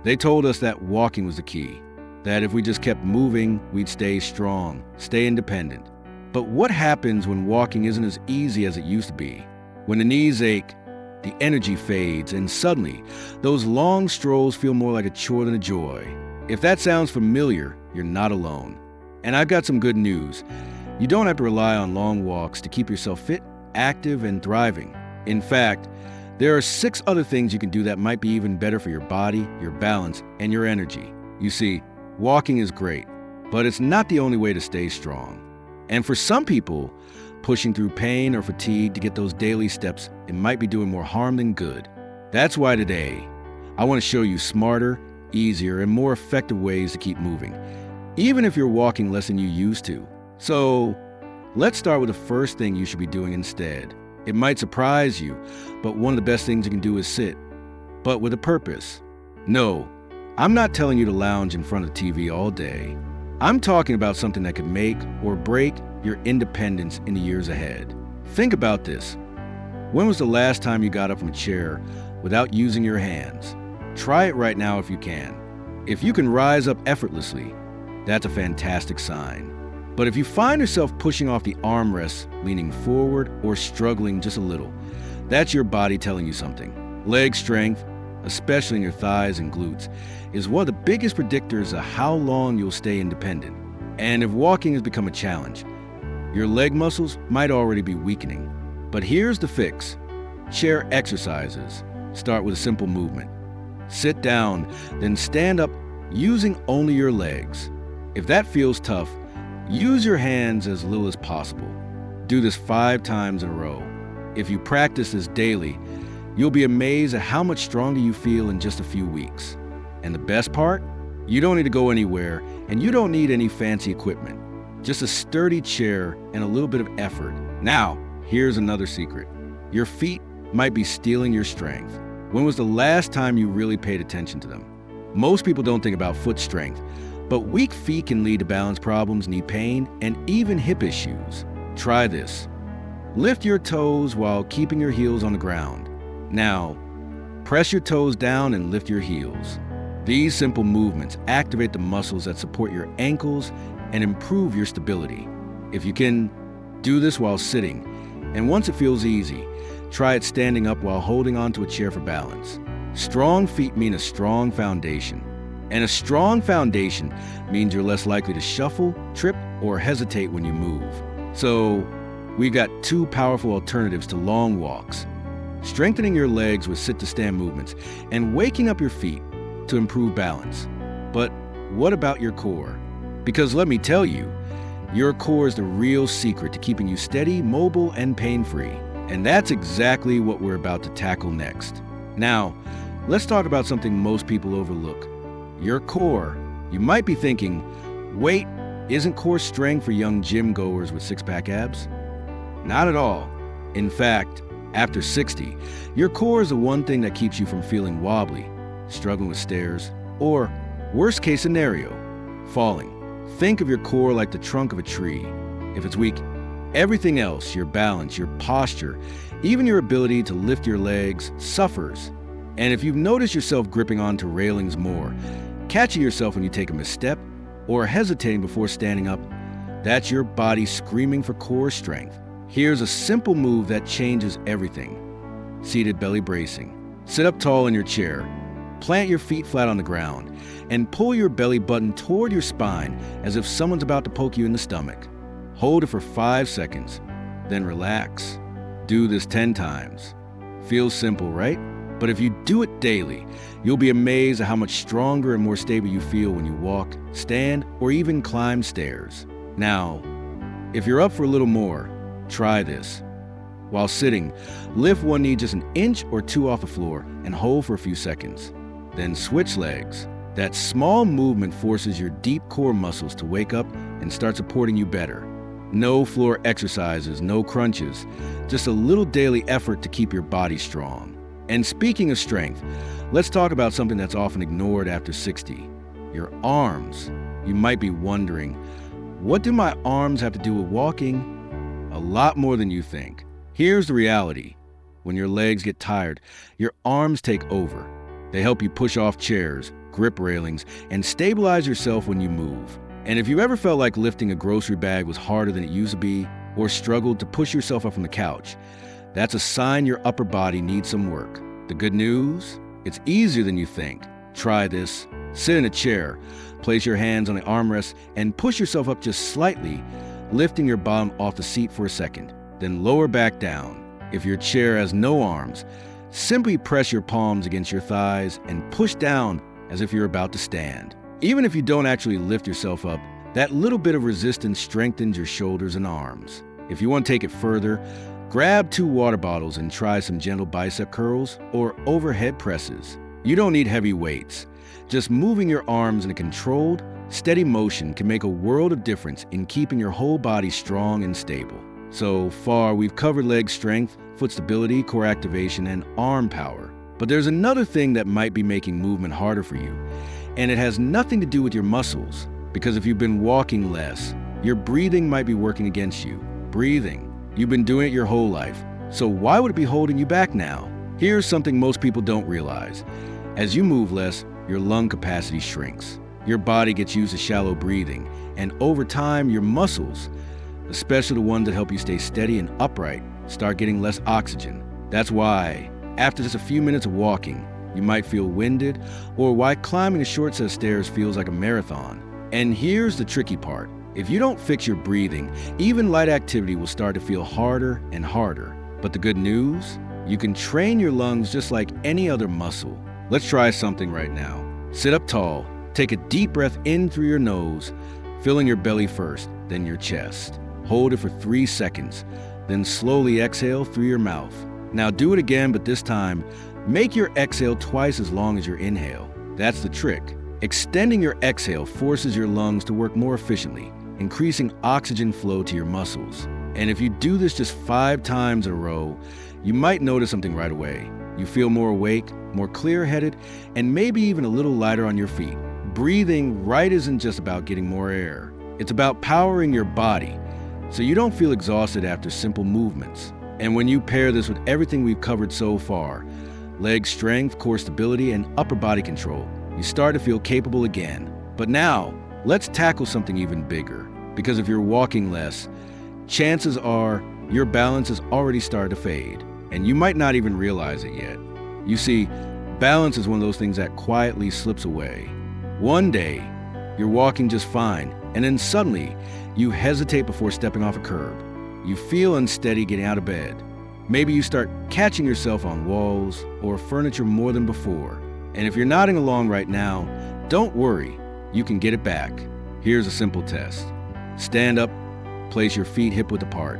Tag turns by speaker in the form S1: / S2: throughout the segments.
S1: They told us that walking was the key, that if we just kept moving, we'd stay strong, stay independent. But what happens when walking isn't as easy as it used to be? When the knees ache, the energy fades, and suddenly, those long strolls feel more like a chore than a joy. If that sounds familiar, you're not alone. And I've got some good news. You don't have to rely on long walks to keep yourself fit, active, and thriving. In fact, there are 6 other things you can do that might be even better for your body, your balance, and your energy. You see, walking is great, but it's not the only way to stay strong. And for some people, pushing through pain or fatigue to get those daily steps, it might be doing more harm than good. That's why today, I want to show you smarter, easier, and more effective ways to keep moving, even if you're walking less than you used to. So, let's start with the first thing you should be doing instead. It might surprise you, but one of the best things you can do is sit, but with a purpose. No, I'm not telling you to lounge in front of the TV all day. I'm talking about something that could make or break your independence in the years ahead. Think about this. When was the last time you got up from a chair without using your hands? Try it right now if you can. If you can rise up effortlessly, that's a fantastic sign. But if you find yourself pushing off the armrests, leaning forward, or struggling just a little, that's your body telling you something. Leg strength, especially in your thighs and glutes, is one of the biggest predictors of how long you'll stay independent. And if walking has become a challenge, your leg muscles might already be weakening. But here's the fix. Chair exercises. Start with a simple movement. Sit down, then stand up using only your legs. If that feels tough, use your hands as little as possible. Do this 5 times in a row. If you practice this daily, you'll be amazed at how much stronger you feel in just a few weeks. And the best part? You don't need to go anywhere, and you don't need any fancy equipment. Just a sturdy chair and a little bit of effort. Now, here's another secret. Your feet might be stealing your strength. When was the last time you really paid attention to them? Most people don't think about foot strength, but weak feet can lead to balance problems, knee pain, and even hip issues. Try this. Lift your toes while keeping your heels on the ground. Now, press your toes down and lift your heels. These simple movements activate the muscles that support your ankles and improve your stability. If you can, do this while sitting, and once it feels easy, try it standing up while holding onto a chair for balance. Strong feet mean a strong foundation. And a strong foundation means you're less likely to shuffle, trip, or hesitate when you move. So, we've got 2 powerful alternatives to long walks. Strengthening your legs with sit-to-stand movements and waking up your feet to improve balance. But what about your core? Because let me tell you, your core is the real secret to keeping you steady, mobile, and pain-free. And that's exactly what we're about to tackle next. Now, let's talk about something most people overlook. Your core. You might be thinking, wait, isn't core strength for young gym goers with 6-pack abs? Not at all. In fact, after 60, your core is the one thing that keeps you from feeling wobbly, struggling with stairs, or, worst case scenario, falling. Think of your core like the trunk of a tree. If it's weak, everything else, your balance, your posture, even your ability to lift your legs, suffers. And if you've noticed yourself gripping onto railings more, catching yourself when you take a misstep, or hesitating before standing up, that's your body screaming for core strength. Here's a simple move that changes everything. Seated belly bracing. Sit up tall in your chair. Plant your feet flat on the ground and pull your belly button toward your spine as if someone's about to poke you in the stomach. Hold it for 5 seconds, then relax. Do this 10 times. Feels simple, right? But if you do it daily, you'll be amazed at how much stronger and more stable you feel when you walk, stand, or even climb stairs. Now, if you're up for a little more, try this. While sitting, lift one knee just 1 inch or 2 off the floor and hold for a few seconds. Then switch legs. That small movement forces your deep core muscles to wake up and start supporting you better. No floor exercises, no crunches, just a little daily effort to keep your body strong. And speaking of strength, let's talk about something that's often ignored after 60. Your arms. You might be wondering, what do my arms have to do with walking? A lot more than you think. Here's the reality. When your legs get tired, your arms take over. They help you push off chairs, grip railings, and stabilize yourself when you move. And if you ever felt like lifting a grocery bag was harder than it used to be, or struggled to push yourself up from the couch, that's a sign your upper body needs some work. The good news? It's easier than you think. Try this. Sit in a chair, place your hands on the armrest, and push yourself up just slightly, lifting your bottom off the seat for a second. Then lower back down. If your chair has no arms, simply press your palms against your thighs and push down as if you're about to stand. Even if you don't actually lift yourself up, that little bit of resistance strengthens your shoulders and arms. If you want to take it further, grab 2 water bottles and try some gentle bicep curls or overhead presses. You don't need heavy weights. Just moving your arms in a controlled, steady motion can make a world of difference in keeping your whole body strong and stable. So far, we've covered leg strength, foot stability, core activation, and arm power. But there's another thing that might be making movement harder for you, and it has nothing to do with your muscles. Because if you've been walking less, your breathing might be working against you. Breathing. You've been doing it your whole life. So why would it be holding you back now? Here's something most people don't realize. As you move less, your lung capacity shrinks. Your body gets used to shallow breathing, and over time, your muscles, especially the ones that help you stay steady and upright, start getting less oxygen. That's why, after just a few minutes of walking, you might feel winded, or why climbing a short set of stairs feels like a marathon. And here's the tricky part. If you don't fix your breathing, even light activity will start to feel harder and harder. But the good news? You can train your lungs just like any other muscle. Let's try something right now. Sit up tall, take a deep breath in through your nose, filling your belly first, then your chest. Hold it for 3 seconds, then slowly exhale through your mouth. Now do it again, but this time, make your exhale twice as long as your inhale. That's the trick. Extending your exhale forces your lungs to work more efficiently, increasing oxygen flow to your muscles. And if you do this just 5 times in a row, you might notice something right away. You feel more awake, more clear-headed, and maybe even a little lighter on your feet. Breathing right isn't just about getting more air. It's about powering your body, so you don't feel exhausted after simple movements. And when you pair this with everything we've covered so far, leg strength, core stability, and upper body control, you start to feel capable again. But now, let's tackle something even bigger. Because if you're walking less, chances are your balance has already started to fade, and you might not even realize it yet. You see, balance is one of those things that quietly slips away. One day, you're walking just fine, and then suddenly, you hesitate before stepping off a curb. You feel unsteady getting out of bed. Maybe you start catching yourself on walls or furniture more than before. And if you're nodding along right now, don't worry, you can get it back. Here's a simple test. Stand up, place your feet hip-width apart,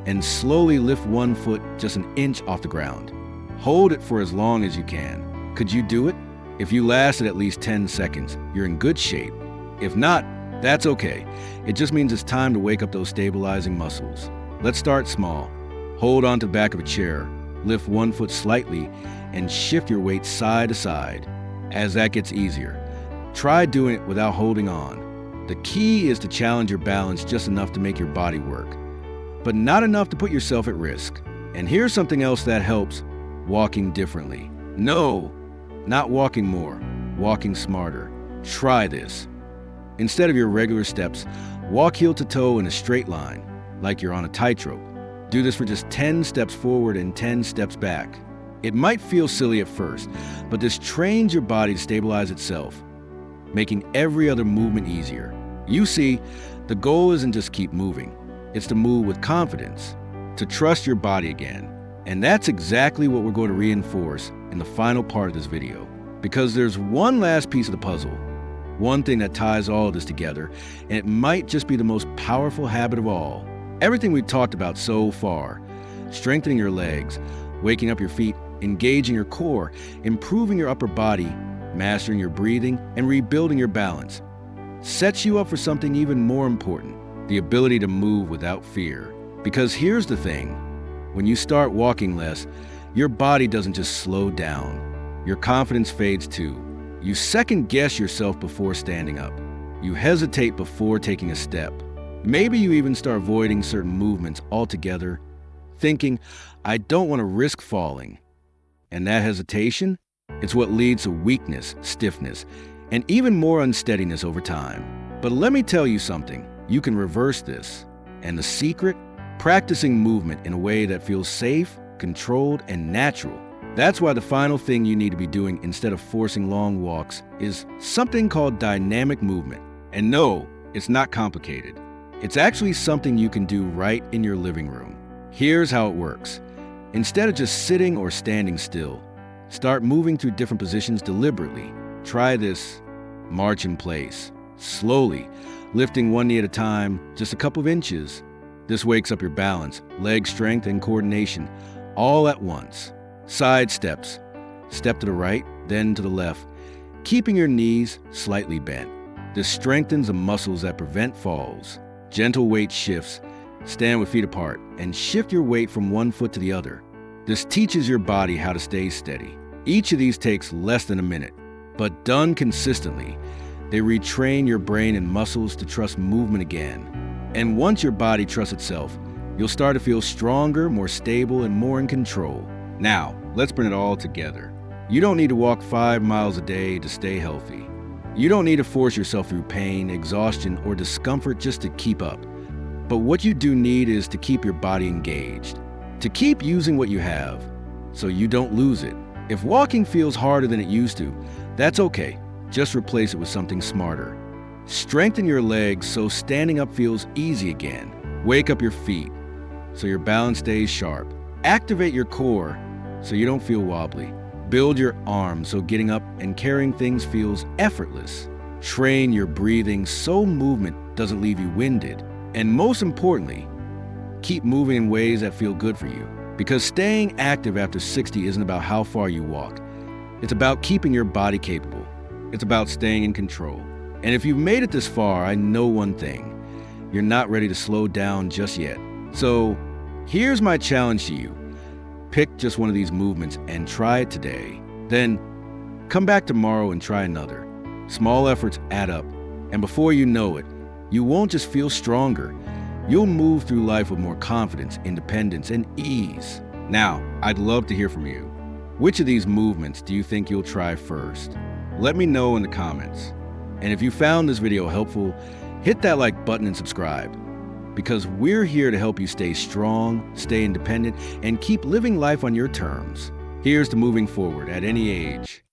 S1: and slowly lift one foot just an inch off the ground. Hold it for as long as you can. Could you do it? If you lasted at least 10 seconds, you're in good shape. If not, that's okay. It just means it's time to wake up those stabilizing muscles. Let's start small. Hold on to the back of a chair, lift one foot slightly, and shift your weight side to side. As that gets easier, try doing it without holding on. The key is to challenge your balance just enough to make your body work, but not enough to put yourself at risk. And here's something else that helps: walking differently. No, not walking more, walking smarter. Try this. Instead of your regular steps, walk heel to toe in a straight line, like you're on a tightrope. Do this for just 10 steps forward and 10 steps back. It might feel silly at first, but this trains your body to stabilize itself, making every other movement easier. You see, the goal isn't just keep moving. It's to move with confidence, to trust your body again. And that's exactly what we're going to reinforce in the final part of this video. Because there's one last piece of the puzzle, one thing that ties all of this together, and it might just be the most powerful habit of all. Everything we've talked about so far, strengthening your legs, waking up your feet, engaging your core, improving your upper body, mastering your breathing, and rebuilding your balance, sets you up for something even more important: the ability to move without fear. Because here's the thing, when you start walking less, your body doesn't just slow down. Your confidence fades too. You second guess yourself before standing up. You hesitate before taking a step. Maybe you even start avoiding certain movements altogether, thinking, I don't want to risk falling. And that hesitation, It's what leads to weakness, stiffness, and even more unsteadiness over time. But let me tell you something, you can reverse this. And the secret? Practicing movement in a way that feels safe, controlled, and natural. That's why the final thing you need to be doing instead of forcing long walks is something called dynamic movement. And no, it's not complicated. It's actually something you can do right in your living room. Here's how it works. Instead of just sitting or standing still, start moving through different positions deliberately. Try this. March in place, slowly, lifting one knee at a time, just a couple of inches. This wakes up your balance, leg strength, and coordination, all at once. Side steps. Step to the right, then to the left, keeping your knees slightly bent. This strengthens the muscles that prevent falls. Gentle weight shifts. Stand with feet apart and shift your weight from one foot to the other. This teaches your body how to stay steady. Each of these takes less than a minute, but done consistently, they retrain your brain and muscles to trust movement again. And once your body trusts itself, you'll start to feel stronger, more stable, and more in control. Now, let's bring it all together. You don't need to walk 5 miles a day to stay healthy. You don't need to force yourself through pain, exhaustion, or discomfort just to keep up. But what you do need is to keep your body engaged, to keep using what you have, so you don't lose it. If walking feels harder than it used to, that's okay. Just replace it with something smarter. Strengthen your legs so standing up feels easy again. Wake up your feet so your balance stays sharp. Activate your core so you don't feel wobbly. Build your arms so getting up and carrying things feels effortless. Train your breathing so movement doesn't leave you winded. And most importantly, keep moving in ways that feel good for you. Because staying active after 60 isn't about how far you walk. It's about keeping your body capable. It's about staying in control. And if you've made it this far, I know one thing. You're not ready to slow down just yet. So here's my challenge to you. Pick just one of these movements and try it today. Then come back tomorrow and try another. Small efforts add up. And before you know it, you won't just feel stronger. You'll move through life with more confidence, independence, and ease. Now, I'd love to hear from you. Which of these movements do you think you'll try first? Let me know in the comments. And if you found this video helpful, hit that like button and subscribe. Because we're here to help you stay strong, stay independent, and keep living life on your terms. Here's to moving forward at any age.